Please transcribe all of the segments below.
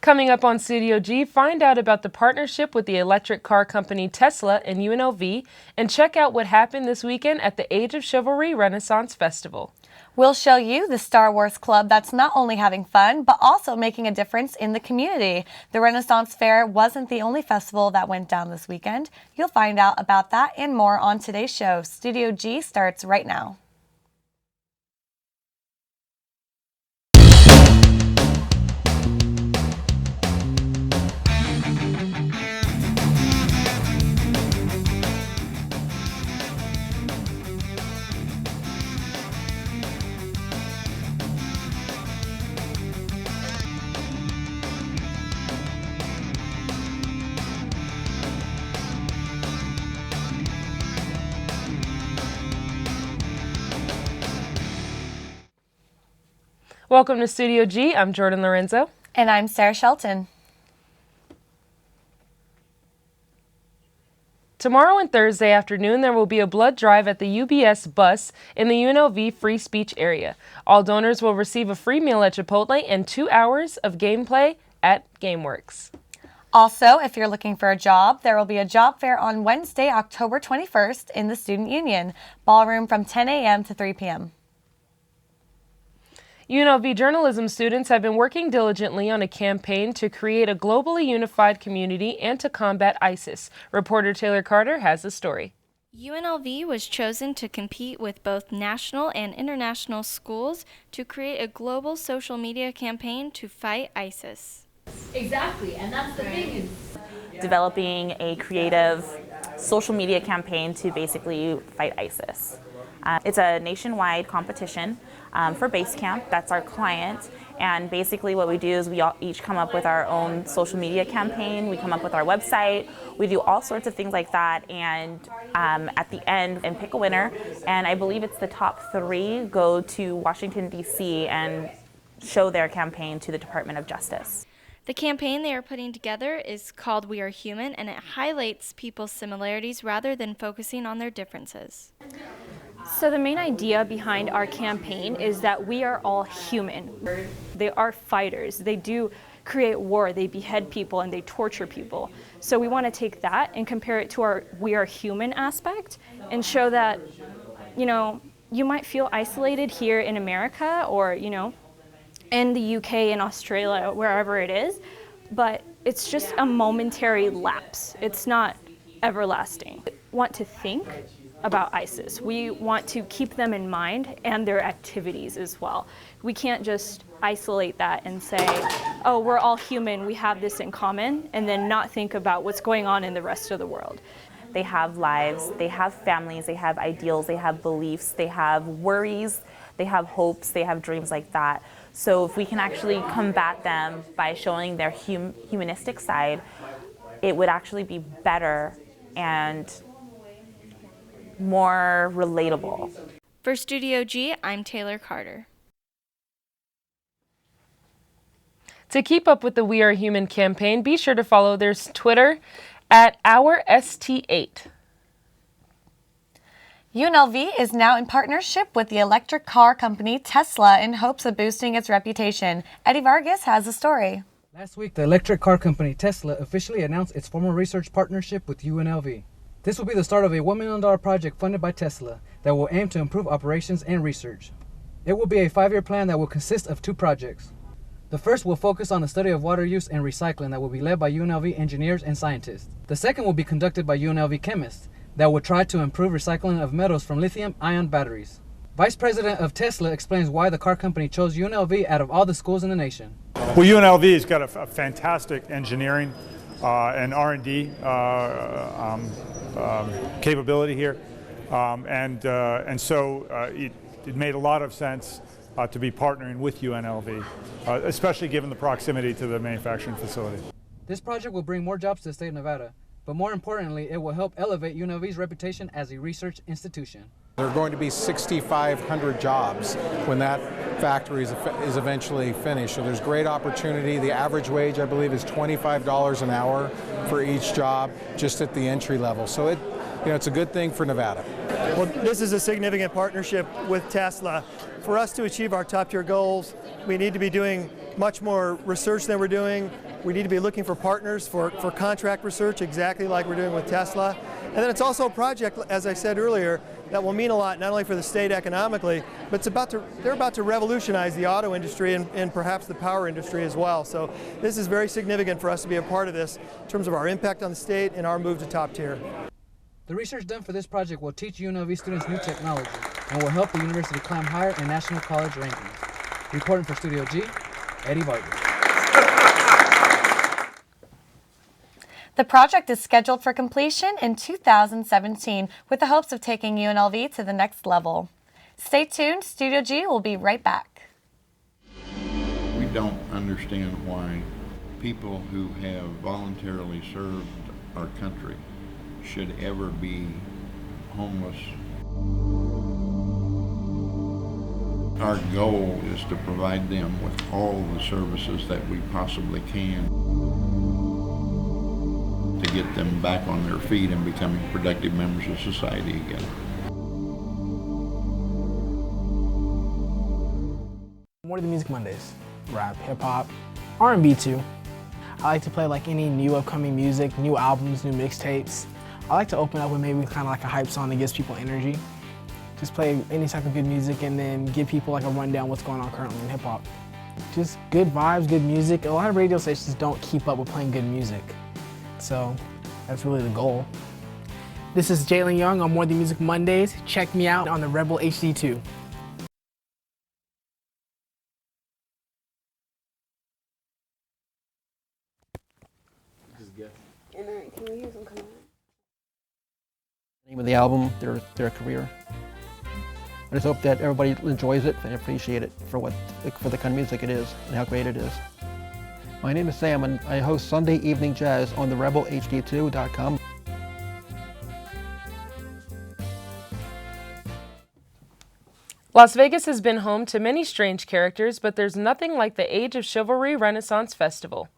Coming up on Studio G, find out about the partnership with the electric car company Tesla and UNLV, and check out what happened this weekend at the Age of Chivalry Renaissance Festival. We'll show you the Star Wars Club that's not only having fun, but also making a difference in the community. The Renaissance Fair wasn't the only festival that went down this weekend. You'll find out about that and more on today's show. Studio G starts right now. Welcome to Studio G. I'm Jordan Lorenzo. And I'm Sarah Shelton. Tomorrow and Thursday afternoon, there will be a blood drive at the UBS bus in the UNLV free speech area. All donors will receive a free meal at Chipotle and 2 hours of gameplay at GameWorks. Also, if you're looking for a job, there will be a job fair on Wednesday, October 21st in the Student Union Ballroom from 10 a.m. to 3 p.m. UNLV journalism students have been working diligently on a campaign to create a globally unified community and to combat ISIS. Reporter Taylor Carter has the story. UNLV was chosen to compete with both national and international schools to create a global social media campaign to fight ISIS. Exactly, and that's the thing. Developing a creative social media campaign to basically fight ISIS. It's a nationwide competition for Basecamp. That's our client. And basically what we do is we all each come up with our own social media campaign. We come up with our website. We do all sorts of things like that. And at the end, and pick a winner. And I believe it's the top 3 go to Washington, D.C. and show their campaign to the Department of Justice. The campaign they are putting together is called We Are Human, and it highlights people's similarities rather than focusing on their differences. So the main idea behind our campaign is that we are all human. They are fighters. They do create war. They behead people and they torture people. So we want to take that and compare it to our we are human aspect and show that, you know, you might feel isolated here in America or, you know, in the UK and Australia, wherever it is, but it's just a momentary lapse. It's not everlasting. We want to think about ISIS. We want to keep them in mind and their activities as well. We can't just isolate that and say, oh, we're all human, we have this in common, and then not think about what's going on in the rest of the world. They have lives, they have families, they have ideals, they have beliefs, they have worries, they have hopes, they have dreams like that. So if we can actually combat them by showing their humanistic side, it would actually be better and more relatable. For Studio G, I'm Taylor Carter. To keep up with the We Are Human campaign, be sure to follow their Twitter at OurST8. UNLV is now in partnership with the electric car company Tesla in hopes of boosting its reputation. Eddie Vargas has the story. Last week, the electric car company Tesla officially announced its formal research partnership with UNLV. This will be the start of a $1 million project funded by Tesla that will aim to improve operations and research. It will be a 5-year plan that will consist of 2 projects. The first will focus on the study of water use and recycling that will be led by UNLV engineers and scientists. The second will be conducted by UNLV chemists that will try to improve recycling of metals from lithium-ion batteries. Vice President of Tesla explains why the car company chose UNLV out of all the schools in the nation. Well, UNLV has got a fantastic engineering and R&D capability here, and so it made a lot of sense to be partnering with UNLV, especially given the proximity to the manufacturing facility. This project will bring more jobs to the state of Nevada, but more importantly, it will help elevate UNLV's reputation as a research institution. There are going to be 6,500 jobs when that factory is eventually finished. So there's great opportunity. The average wage, I believe, is $25 an hour for each job, just at the entry level. So it's a good thing for Nevada. Well, this is a significant partnership with Tesla. For us to achieve our top-tier goals, we need to be doing much more research than we're doing. We need to be looking for partners for contract research, exactly like we're doing with Tesla. And then it's also a project, as I said earlier, that will mean a lot not only for the state economically, but they're about to revolutionize the auto industry and perhaps the power industry as well. So this is very significant for us to be a part of this in terms of our impact on the state and our move to top tier. The research done for this project will teach UNLV students new technology and will help the university climb higher in national college rankings. Reporting for Studio G, Eddie Vargas. The project is scheduled for completion in 2017 with the hopes of taking UNLV to the next level. Stay tuned, Studio G will be right back. We don't understand why people who have voluntarily served our country should ever be homeless. Our goal is to provide them with all the services that we possibly can to get them back on their feet and becoming productive members of society again. More of the Music Mondays. Rap, hip hop, R&B too. I like to play like any new upcoming music, new albums, new mixtapes. I like to open up with maybe kind of like a hype song that gives people energy. Just play any type of good music and then give people like a rundown what's going on currently in hip hop. Just good vibes, good music. A lot of radio stations don't keep up with playing good music. So that's really the goal. This is Jalen Young on More Than Music Mondays. Check me out on the Rebel HD2. Can we hear some comment? Name of the album, their career. I just hope that everybody enjoys it and appreciate it for the kind of music it is and how great it is. My name is Sam and I host Sunday Evening Jazz on the rebelhd2.com. Las Vegas has been home to many strange characters, but there's nothing like the Age of Chivalry Renaissance Festival.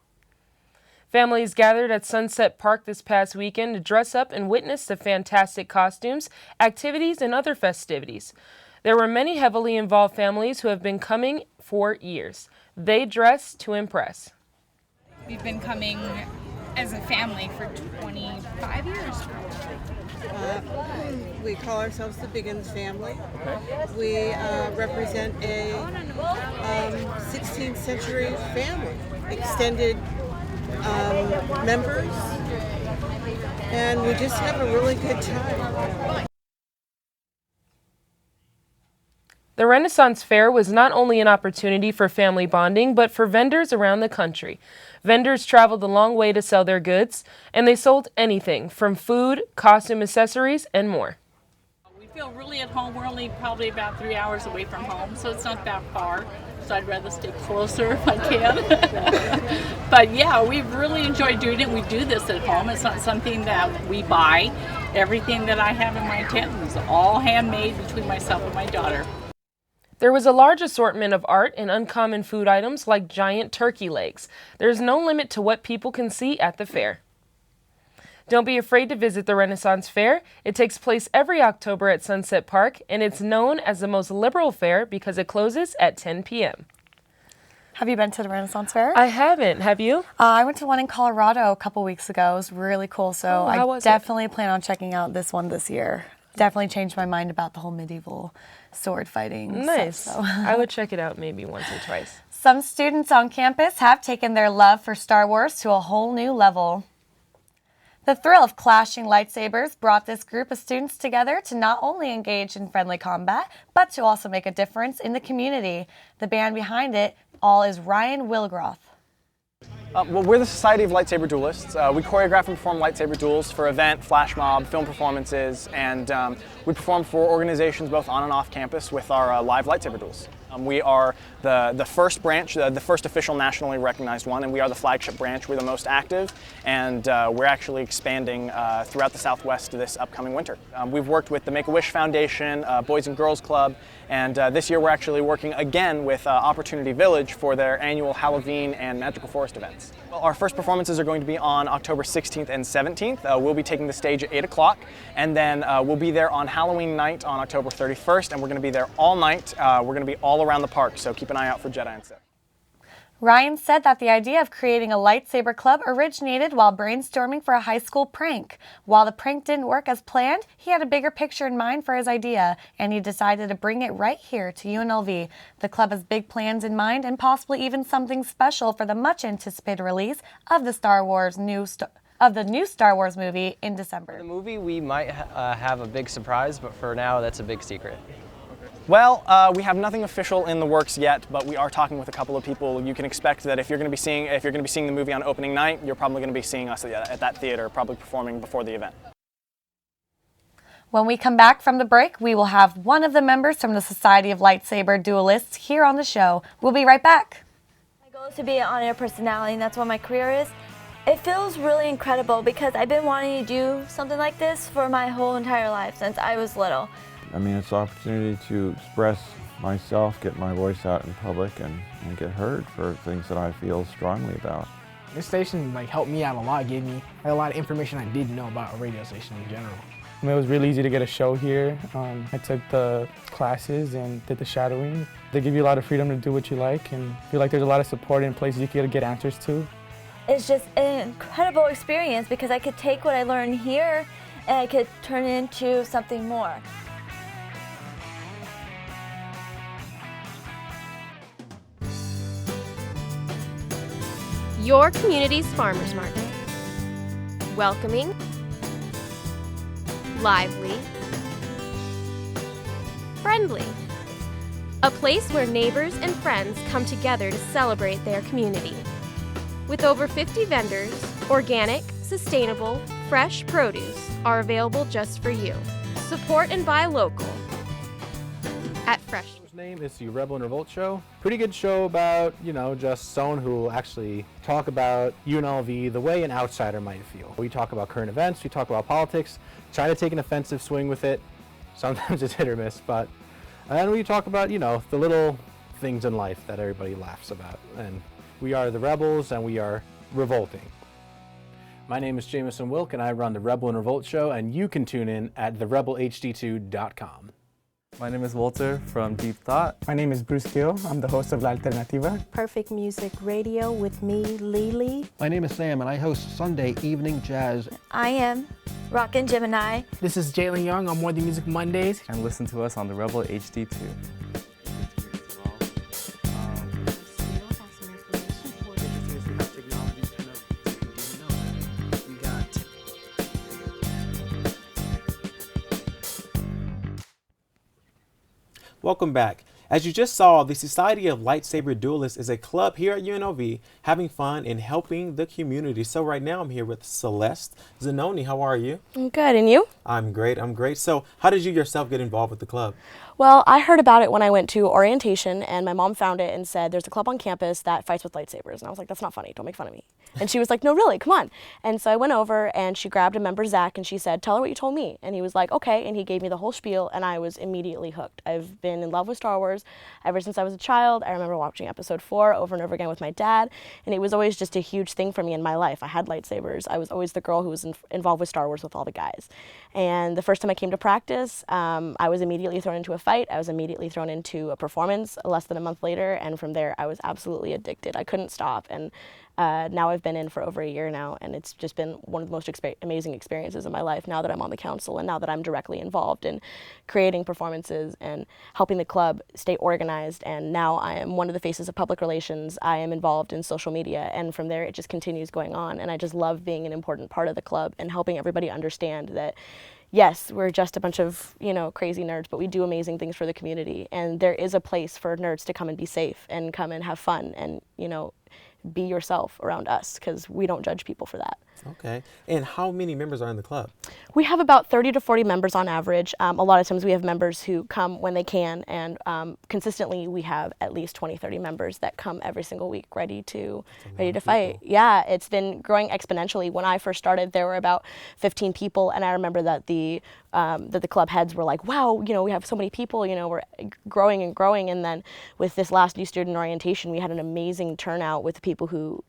Families gathered at Sunset Park this past weekend to dress up and witness the fantastic costumes, activities, and other festivities. There were many heavily involved families who have been coming for years. They dress to impress. We've been coming as a family for 25 years. We call ourselves the Biggins family. We represent a 16th century family, extended members, and we just have a really good time. The Renaissance Fair was not only an opportunity for family bonding, but for vendors around the country. Vendors traveled a long way to sell their goods, and they sold anything from food, costume accessories, and more. We feel really at home. We're only probably about 3 hours away from home, so it's not that far. So I'd rather stay closer if I can. But yeah, we've really enjoyed doing it. We do this at home. It's not something that we buy. Everything that I have in my tent is all handmade between myself and my daughter. There was a large assortment of art and uncommon food items like giant turkey legs. There's no limit to what people can see at the fair. Don't be afraid to visit the Renaissance Fair. It takes place every October at Sunset Park, and it's known as the most liberal fair because it closes at 10 p.m. Have you been to the Renaissance Fair? I haven't. Have you? I went to one in Colorado a couple weeks ago. It was really cool, so I definitely plan on checking out this one this year. Definitely changed my mind about the whole medieval sword fighting. Nice. Stuff, so. I would check it out maybe once or twice. Some students on campus have taken their love for Star Wars to a whole new level. The thrill of clashing lightsabers brought this group of students together to not only engage in friendly combat, but to also make a difference in the community. The band behind it all is Ryan Wilgroth. Well, we're the Society of Lightsaber Duelists. We choreograph and perform lightsaber duels for event, flash mob, film performances, and we perform for organizations both on and off campus with our live lightsaber duels. We are the first branch, the first official nationally recognized one, and we are the flagship branch. We're the most active, and we're actually expanding throughout the Southwest this upcoming winter. We've worked with the Make-A-Wish Foundation, Boys and Girls Club, and this year we're actually working again with Opportunity Village for their annual Halloween and Magical Forest events. Well, our first performances are going to be on October 16th and 17th. We'll be taking the stage at 8 o'clock, and then we'll be there on Halloween night on October 31st, and we're going to be there all night. We're going to be all around the park, so keep an eye out for Jedi and Sith. Ryan said that the idea of creating a lightsaber club originated while brainstorming for a high school prank. While the prank didn't work as planned, he had a bigger picture in mind for his idea, and he decided to bring it right here to UNLV. The club has big plans in mind and possibly even something special for the much-anticipated release of the new Star Wars movie in December. The movie, we might have a big surprise, but for now, that's a big secret. Well, we have nothing official in the works yet, but we are talking with a couple of people. You can expect that if you're going to be seeing the movie on opening night, you're probably going to be seeing us at that theater, probably performing before the event. When we come back from the break, we will have one of the members from the Society of Lightsaber Duelists here on the show. We'll be right back. My goal is to be an on-air personality, and that's what my career is. It feels really incredible because I've been wanting to do something like this for my whole entire life since I was little. I mean, it's an opportunity to express myself, get my voice out in public, and get heard for things that I feel strongly about. This station helped me out a lot, gave me a lot of information I didn't know about a radio station in general. It was really easy to get a show here. I took the classes and did the shadowing. They give you a lot of freedom to do what you like, and I feel like there's a lot of support in places you can get answers to. It's just an incredible experience because I could take what I learned here and I could turn it into something more. Your community's farmers market. Welcoming, lively, friendly. A place where neighbors and friends come together to celebrate their community. With over 50 vendors, organic, sustainable, fresh produce are available just for you. Support and buy local at Fresh. Name is the Rebel and Revolt Show. Pretty good show about, just someone who will actually talk about UNLV the way an outsider might feel. We talk about current events, we talk about politics, try to take an offensive swing with it. Sometimes it's hit or miss, but and we talk about, the little things in life that everybody laughs about. And we are the Rebels and we are revolting. My name is Jameson Wilk and I run the Rebel and Revolt Show, and you can tune in at therebelhd2.com. My name is Walter from Deep Thought. My name is Bruce Gill. I'm the host of La Alternativa. Perfect Music Radio with me, Lily. My name is Sam and I host Sunday Evening Jazz. I am Rockin' Gemini. This is Jalen Young on More Than Music Mondays. And listen to us on the Rebel HD2. Welcome back. As you just saw, the Society of Lightsaber Duelists is a club here at UNLV having fun and helping the community. So right now I'm here with Celeste Zanoni. How are you? I'm good, and you? I'm great. So how did you yourself get involved with the club? Well, I heard about it when I went to orientation, and my mom found it and said, there's a club on campus that fights with lightsabers. And I was like, that's not funny. Don't make fun of me. And she was like, no, really, come on. And so I went over, and she grabbed a member, Zach, and she said, tell her what you told me. And he was like, okay. And he gave me the whole spiel, and I was immediately hooked. I've been in love with Star Wars ever since I was a child. I remember watching episode 4 over and over again with my dad, and it was always just a huge thing for me in my life. I had lightsabers. I was always the girl who was involved with Star Wars with all the guys. And the first time I came to practice, I was immediately thrown into a fight. I was immediately thrown into a performance less than a month later, and from there I was absolutely addicted. I couldn't stop, and now I've been in for over a year now, and it's just been one of the most amazing experiences of my life now that I'm on the council and now that I'm directly involved in creating performances and helping the club stay organized. And now I am one of the faces of public relations. I am involved in social media, and from there it just continues going on, and I just love being an important part of the club and helping everybody understand that yes, we're just a bunch of, crazy nerds, but we do amazing things for the community, and there is a place for nerds to come and be safe and come and have fun and, be yourself around us, because we don't judge people for that. Okay. And how many members are in the club? We have about 30 to 40 members on average. A lot of times we have members who come when they can, and consistently we have at least 20, 30 members that come every single week ready to fight. Yeah, it's been growing exponentially. When I first started, there were about 15 people, and I remember that the club heads were like, wow, we have so many people, we're growing and growing. And then with this last new student orientation, we had an amazing turnout with people who,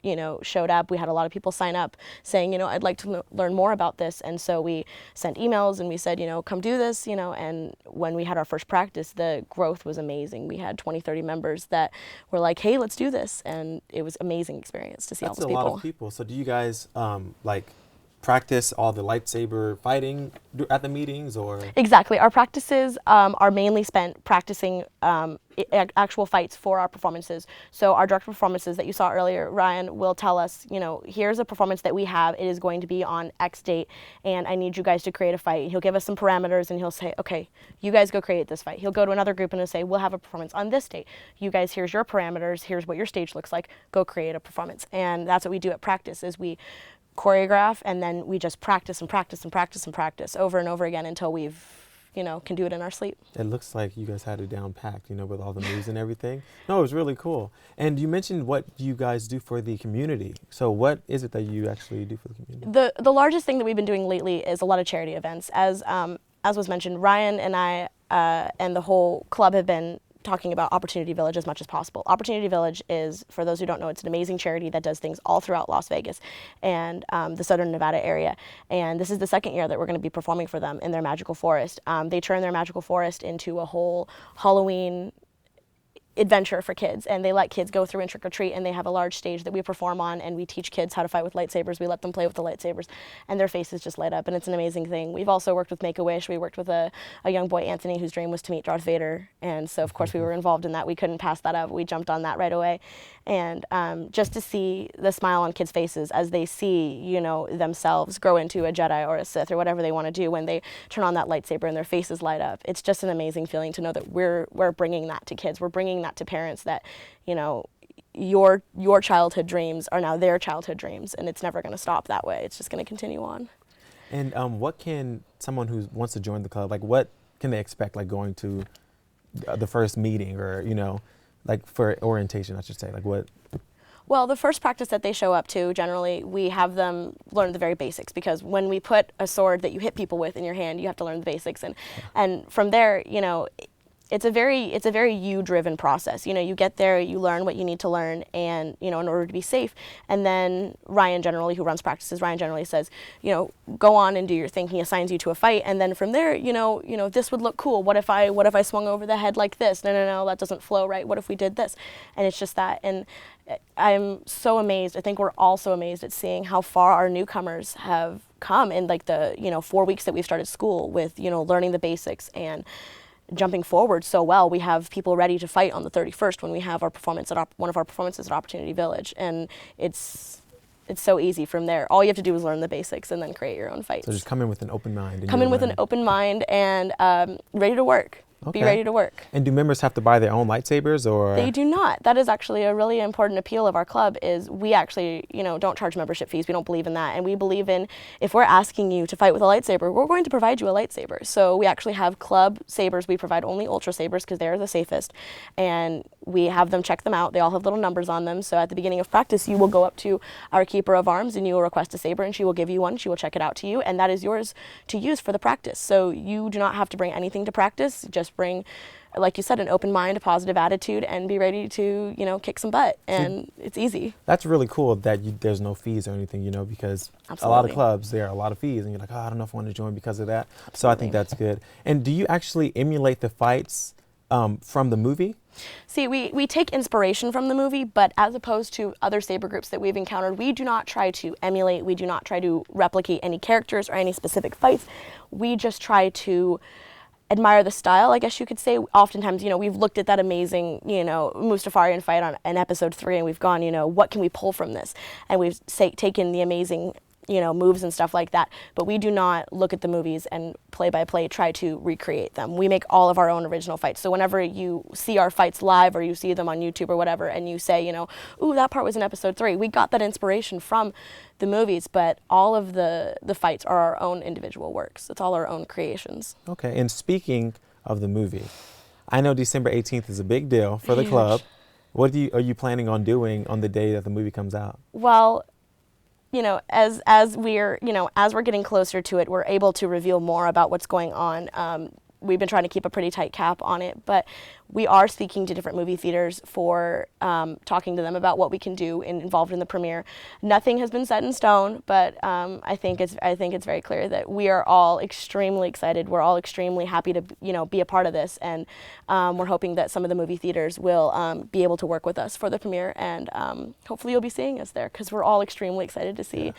showed up. We had a lot of people sign up saying, saying, you know, I'd like to learn more about this. And so we sent emails and we said, you know, come do this, you know, and when we had our first practice, the growth was amazing. We had 20, 30 members that were like, hey, let's do this. And it was an amazing experience to see all those people. That's a lot of people. So do you guys like practice all the lightsaber fighting at the meetings, or? Exactly. Our practices are mainly spent practicing actual fights for our performances. So our director performances that you saw earlier, Ryan will tell us, you know, here's a performance that we have. It is going to be on X date, and I need you guys to create a fight. He'll give us some parameters, and he'll say, okay, you guys go create this fight. He'll go to another group and he'll say, we'll have a performance on this date. You guys, here's your parameters. Here's what your stage looks like. Go create a performance. And that's what we do at practice, is we choreograph, and then we just practice and practice and practice and practice over and over again until we've, you know, can do it in our sleep. It looks like you guys had it down packed, you know, with all the moves and everything. No, it was really cool. And you mentioned what you guys do for the community. So what is it that you actually do for the community? The largest thing that we've been doing lately is a lot of charity events. As was mentioned, Ryan and I and the whole club have been talking about Opportunity Village as much as possible. Opportunity Village is, for those who don't know, it's an amazing charity that does things all throughout Las Vegas and the Southern Nevada area. And this is the second year that we're going to be performing for them in their magical forest. They turn their magical forest into a whole Halloween adventure for kids, and they let kids go through and trick or treat, and they have a large stage that we perform on, and we teach kids how to fight with lightsabers. We let them play with the lightsabers, and their faces just light up, and it's an amazing thing. We've also worked with Make-A-Wish. We worked with a young boy, Anthony, whose dream was to meet Darth Vader, and so of course we were involved in that. We couldn't pass that up. We jumped on that right away, and just to see the smile on kids' faces as they see, you know, themselves grow into a Jedi or a Sith or whatever they want to do when they turn on that lightsaber and their faces light up. It's just an amazing feeling to know that we're bringing that to kids. We're bringing that to parents, that, you know, your childhood dreams are now their childhood dreams, and it's never going to stop that way. It's just going to continue on. And what can someone who wants to join the club, like what can they expect, like going to the first meeting, or, you know, like for orientation, I should say, like what? Well, the first practice that they show up to, generally, we have them learn the very basics, because when we put a sword that you hit people with in your hand, you have to learn the basics. And from there, you know, it's a very you-driven process. You know, you get there, you learn what you need to learn, and, you know, in order to be safe. And then Ryan generally, who runs practices, Ryan generally says, you know, go on and do your thing. He assigns you to a fight, and then from there, you know, this would look cool. What if I swung over the head like this? No, that doesn't flow right. What if we did this? And it's just that. And I'm so amazed. I think we're all so amazed at seeing how far our newcomers have come in, like, the, you know, 4 weeks that we've started school with, you know, learning the basics and jumping forward so well. We have people ready to fight on the 31st when we have our performance at one of our performances at Opportunity Village, and it's so easy from there. All you have to do is learn the basics and then create your own fights. So just come in with an open mind. Come in with an open mind and ready to work. Okay. Be ready to work. And do members have to buy their own lightsabers, or? They do not. That is actually a really important appeal of our club, is we actually, you know, don't charge membership fees. We don't believe in that. And we believe in, if we're asking you to fight with a lightsaber, we're going to provide you a lightsaber. So we actually have club sabers. We provide only ultra sabers because they're the safest. And we have them check them out. They all have little numbers on them. So at the beginning of practice, you will go up to our keeper of arms and you will request a saber, and she will give you one. She will check it out to you, and that is yours to use for the practice. So you do not have to bring anything to practice. Just bring, like you said, an open mind, a positive attitude, and be ready to, you know, kick some butt. And it's easy. That's really cool that there's no fees or anything, you know, because Absolutely. A lot of clubs, there are a lot of fees, and you're like, oh, I don't know if I want to join because of that. Absolutely. So I think that's good. And do you actually emulate the fights from the movie? See, we take inspiration from the movie, but as opposed to other saber groups that we've encountered, we do not try to emulate, we do not try to replicate any characters or any specific fights. We just try to admire the style, I guess you could say. Oftentimes, you know, we've looked at that amazing, you know, Mustafarian fight in episode 3, and we've gone, you know, what can we pull from this? And we've taken the amazing, you know, moves and stuff like that. But we do not look at the movies and play by play try to recreate them. We make all of our own original fights. So whenever you see our fights live or you see them on YouTube or whatever, and you say, you know, ooh, that part was in episode 3, we got that inspiration from the movies, but all of the fights are our own individual works. It's all our own creations. Okay, and speaking of the movie, I know December 18th is a big deal for the club. What are you planning on doing on the day that the movie comes out? Well, you know, as we're getting closer to it, we're able to reveal more about what's going on. we've been trying to keep a pretty tight cap on it, but we are speaking to different movie theaters for talking to them about what we can do involved in the premiere. Nothing has been set in stone, but I think it's very clear that we are all extremely excited. We're all extremely happy to be a part of this, and we're hoping that some of the movie theaters will be able to work with us for the premiere, and hopefully you'll be seeing us there because we're all extremely excited to see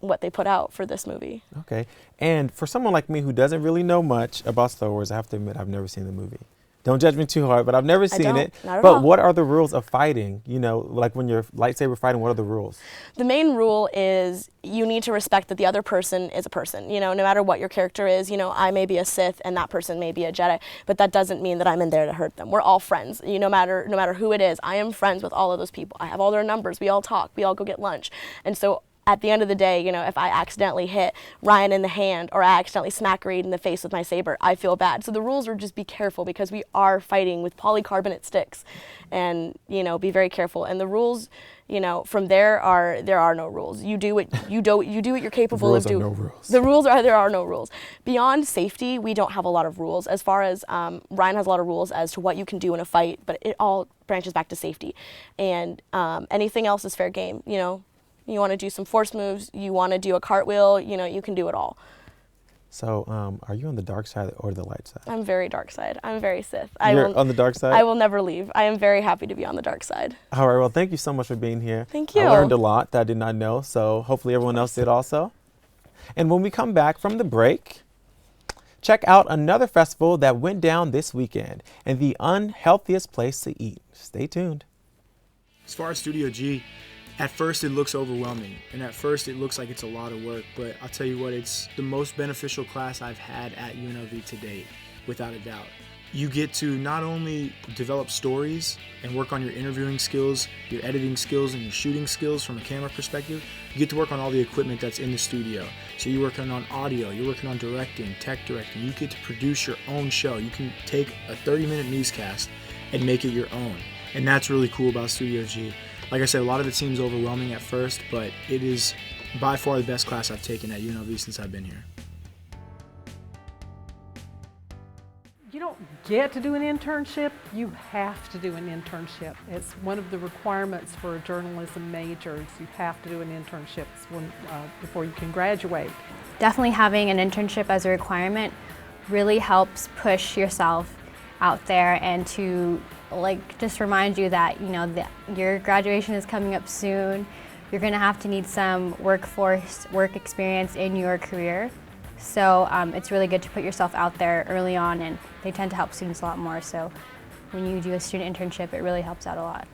what they put out for this movie. Okay. And for someone like me who doesn't really know much about Star Wars, I have to admit I've never seen the movie. Don't judge me too hard, but I've never seen it. Not at but all. What are the rules of fighting? Like when you're lightsaber fighting, what are the rules? The main rule is you need to respect that the other person is a person. No matter what your character is, I may be a Sith and that person may be a Jedi, but that doesn't mean that I'm in there to hurt them. We're all friends. No matter who it is, I am friends with all of those people. I have all their numbers. We all talk. We all go get lunch. And so at the end of the day, if I accidentally hit Ryan in the hand or I accidentally smack Reed in the face with my saber, I feel bad. So the rules are just be careful because we are fighting with polycarbonate sticks, and be very careful. And the rules, from there are no rules. You do what you're capable of doing. The rules are there are no rules. Beyond safety, we don't have a lot of rules. As far as Ryan has a lot of rules as to what you can do in a fight, but it all branches back to safety. And anything else is fair game. You want to do some force moves, you want to do a cartwheel, you can do it all. So are you on the dark side or the light side? I'm very dark side. I'm very Sith. You're on the dark side? I will never leave. I am very happy to be on the dark side. All right, well, thank you so much for being here. Thank you. I learned a lot that I did not know, so hopefully everyone else did also. And when we come back from the break, check out another festival that went down this weekend and the unhealthiest place to eat. Stay tuned. As far as Studio G, at first it looks overwhelming, and at first it looks like it's a lot of work, but I'll tell you what, it's the most beneficial class I've had at UNLV to date, without a doubt. You get to not only develop stories and work on your interviewing skills, your editing skills, and your shooting skills from a camera perspective, you get to work on all the equipment that's in the studio. So you're working on audio, you're working on directing, tech directing, you get to produce your own show. You can take a 30-minute newscast and make it your own, and that's really cool about Studio G. Like I said, a lot of it seems overwhelming at first, but it is by far the best class I've taken at UNLV since I've been here. You don't get to do an internship, you have to do an internship. It's one of the requirements for a journalism major. You have to do an internship before you can graduate. Definitely having an internship as a requirement really helps push yourself out there and to just remind you that your graduation is coming up soon. You're going to have to need some work experience in your career. So it's really good to put yourself out there early on, and they tend to help students a lot more. So when you do a student internship, it really helps out a lot.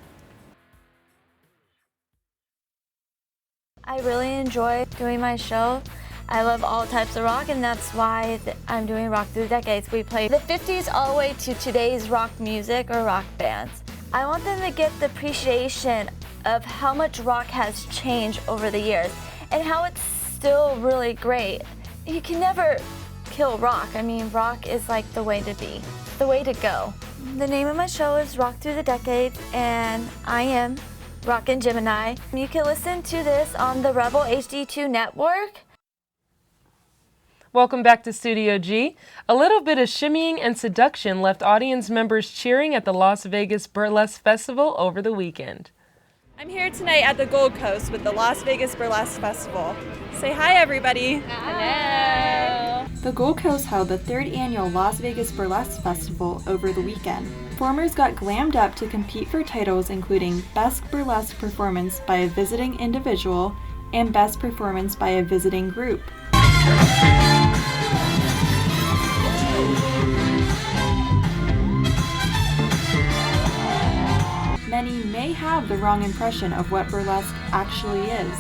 I really enjoy doing my show. I love all types of rock, and that's why I'm doing Rock Through the Decades. We play the 50s all the way to today's rock music or rock bands. I want them to get the appreciation of how much rock has changed over the years and how it's still really great. You can never kill rock. I mean, rock is like the way to be, the way to go. The name of my show is Rock Through the Decades, and I am Rockin' Gemini. You can listen to this on the Rebel HD2 network. Welcome back to Studio G. A little bit of shimmying and seduction left audience members cheering at the Las Vegas Burlesque Festival over the weekend. I'm here tonight at the Gold Coast with the Las Vegas Burlesque Festival. Say hi, everybody. Hello. The Gold Coast held the 3rd annual Las Vegas Burlesque Festival over the weekend. Performers got glammed up to compete for titles including Best Burlesque Performance by a Visiting Individual and Best Performance by a Visiting Group. Many may have the wrong impression of what burlesque actually is.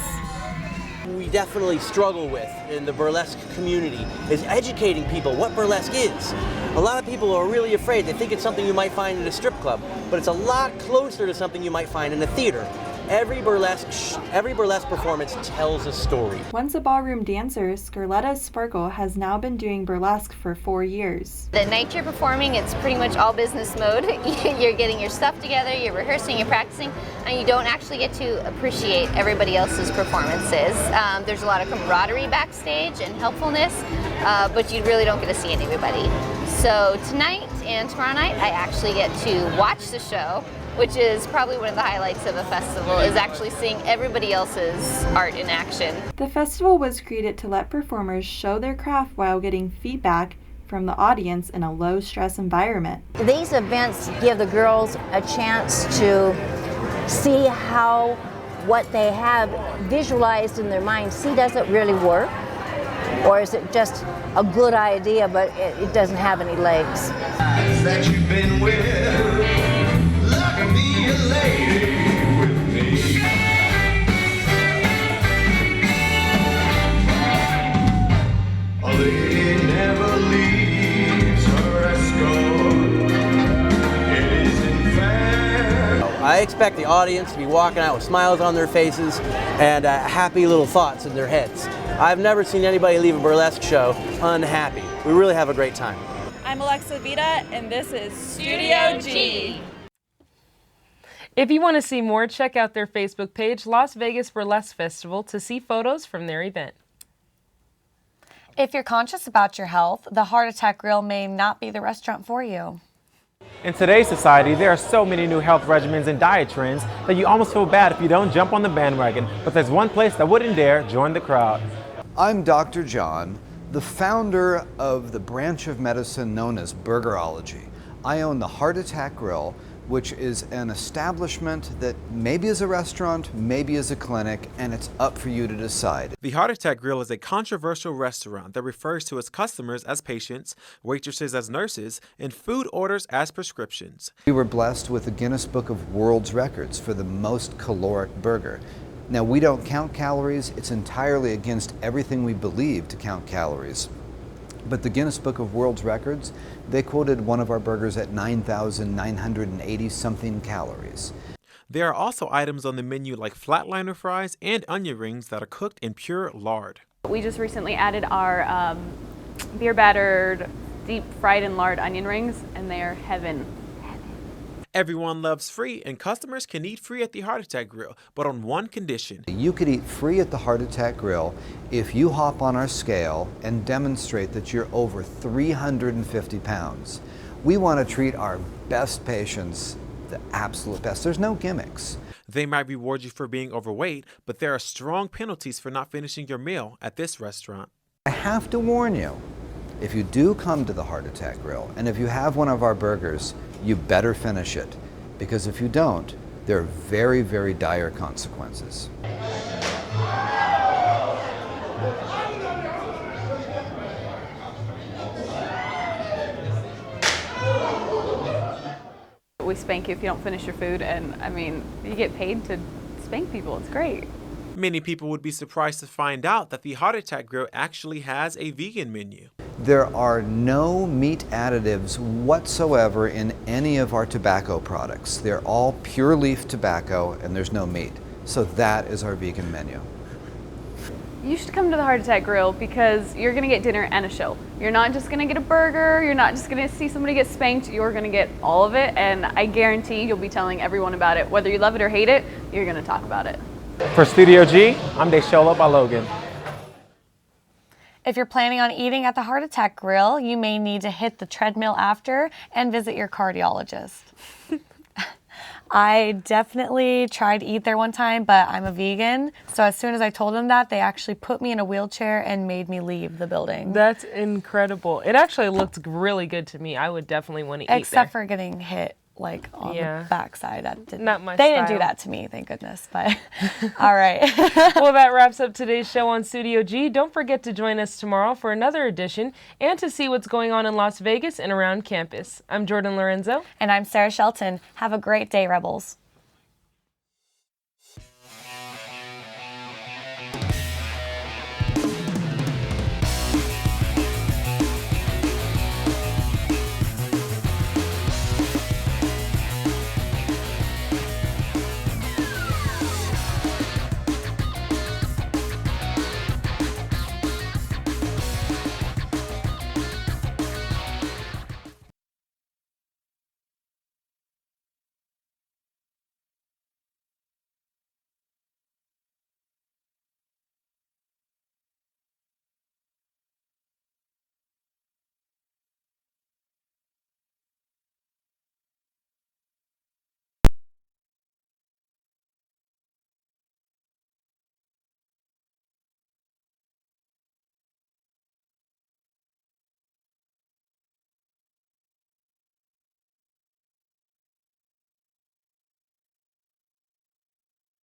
We definitely struggle with in the burlesque community is educating people what burlesque is. A lot of people are really afraid. They think it's something you might find in a strip club, but it's a lot closer to something you might find in a theater. Every burlesque performance tells a story. Once a ballroom dancer, Scarletta Sparkle has now been doing burlesque for 4 years. The night you're performing, it's pretty much all business mode. You're getting your stuff together, you're rehearsing, you're practicing, and you don't actually get to appreciate everybody else's performances. There's a lot of camaraderie backstage and helpfulness, but you really don't get to see everybody. So tonight and tomorrow night, I actually get to watch the show, which is probably one of the highlights of a festival, is actually seeing everybody else's art in action. The festival was created to let performers show their craft while getting feedback from the audience in a low-stress environment. These events give the girls a chance to see how what they have visualized in their mind, see, does it really work? Or is it just a good idea, but it doesn't have any legs? That you've been with, like be a lady with me. A lady never leaves her escort. It isn't fair. I expect the audience to be walking out with smiles on their faces and happy little thoughts in their heads. I've never seen anybody leave a burlesque show unhappy. We really have a great time. I'm Alexa Vita, and this is Studio G. If you want to see more, check out their Facebook page, Las Vegas Burlesque Festival, to see photos from their event. If you're conscious about your health, the Heart Attack Grill may not be the restaurant for you. In today's society, there are so many new health regimens and diet trends that you almost feel bad if you don't jump on the bandwagon. But there's one place that wouldn't dare join the crowd. I'm Dr. John, the founder of the branch of medicine known as Burgerology. I own the Heart Attack Grill, which is an establishment that maybe is a restaurant, maybe is a clinic, and it's up for you to decide. The Heart Attack Grill is a controversial restaurant that refers to its customers as patients, waitresses as nurses, and food orders as prescriptions. We were blessed with the Guinness Book of World Records for the most caloric burger. Now, we don't count calories. It's entirely against everything we believe to count calories. But the Guinness Book of World Records, they quoted one of our burgers at 9,980 something calories. There are also items on the menu like flatliner fries and onion rings that are cooked in pure lard. We just recently added our beer battered, deep fried and lard onion rings, and they are heaven. Everyone loves free, and customers can eat free at the Heart Attack Grill, but on one condition. You could eat free at the Heart Attack Grill if you hop on our scale and demonstrate that you're over 350 pounds. We want to treat our best patients the absolute best. There's no gimmicks. They might reward you for being overweight, but there are strong penalties for not finishing your meal at this restaurant. I have to warn you, if you do come to the Heart Attack Grill, and if you have one of our burgers, you better finish it, because if you don't, there are very, very dire consequences. We spank you if you don't finish your food, and I mean, you get paid to spank people. It's great. Many people would be surprised to find out that the Heart Attack Grill actually has a vegan menu. There are no meat additives whatsoever in any of our tobacco products. They're all pure leaf tobacco, and there's no meat. So that is our vegan menu. You should come to the Heart Attack Grill because you're going to get dinner and a show. You're not just going to get a burger, you're not just going to see somebody get spanked, you're going to get all of it, and I guarantee you'll be telling everyone about it. Whether you love it or hate it, you're going to talk about it. For Studio G, I'm Deshola by Logan. If you're planning on eating at the Heart Attack Grill, you may need to hit the treadmill after and visit your cardiologist. I definitely tried to eat there one time, but I'm a vegan. So as soon as I told them that, they actually put me in a wheelchair and made me leave the building. That's incredible. It actually looked really good to me. I would definitely want to eat there. Except for getting hit like on the backside. Not my They style. didn't do that to me, thank goodness. But all right. Well, that wraps up today's show on Studio G. Don't forget to join us tomorrow for another edition and to see what's going on in Las Vegas and around campus. I'm Jordan Lorenzo. And I'm Sarah Shelton. Have a great day, Rebels.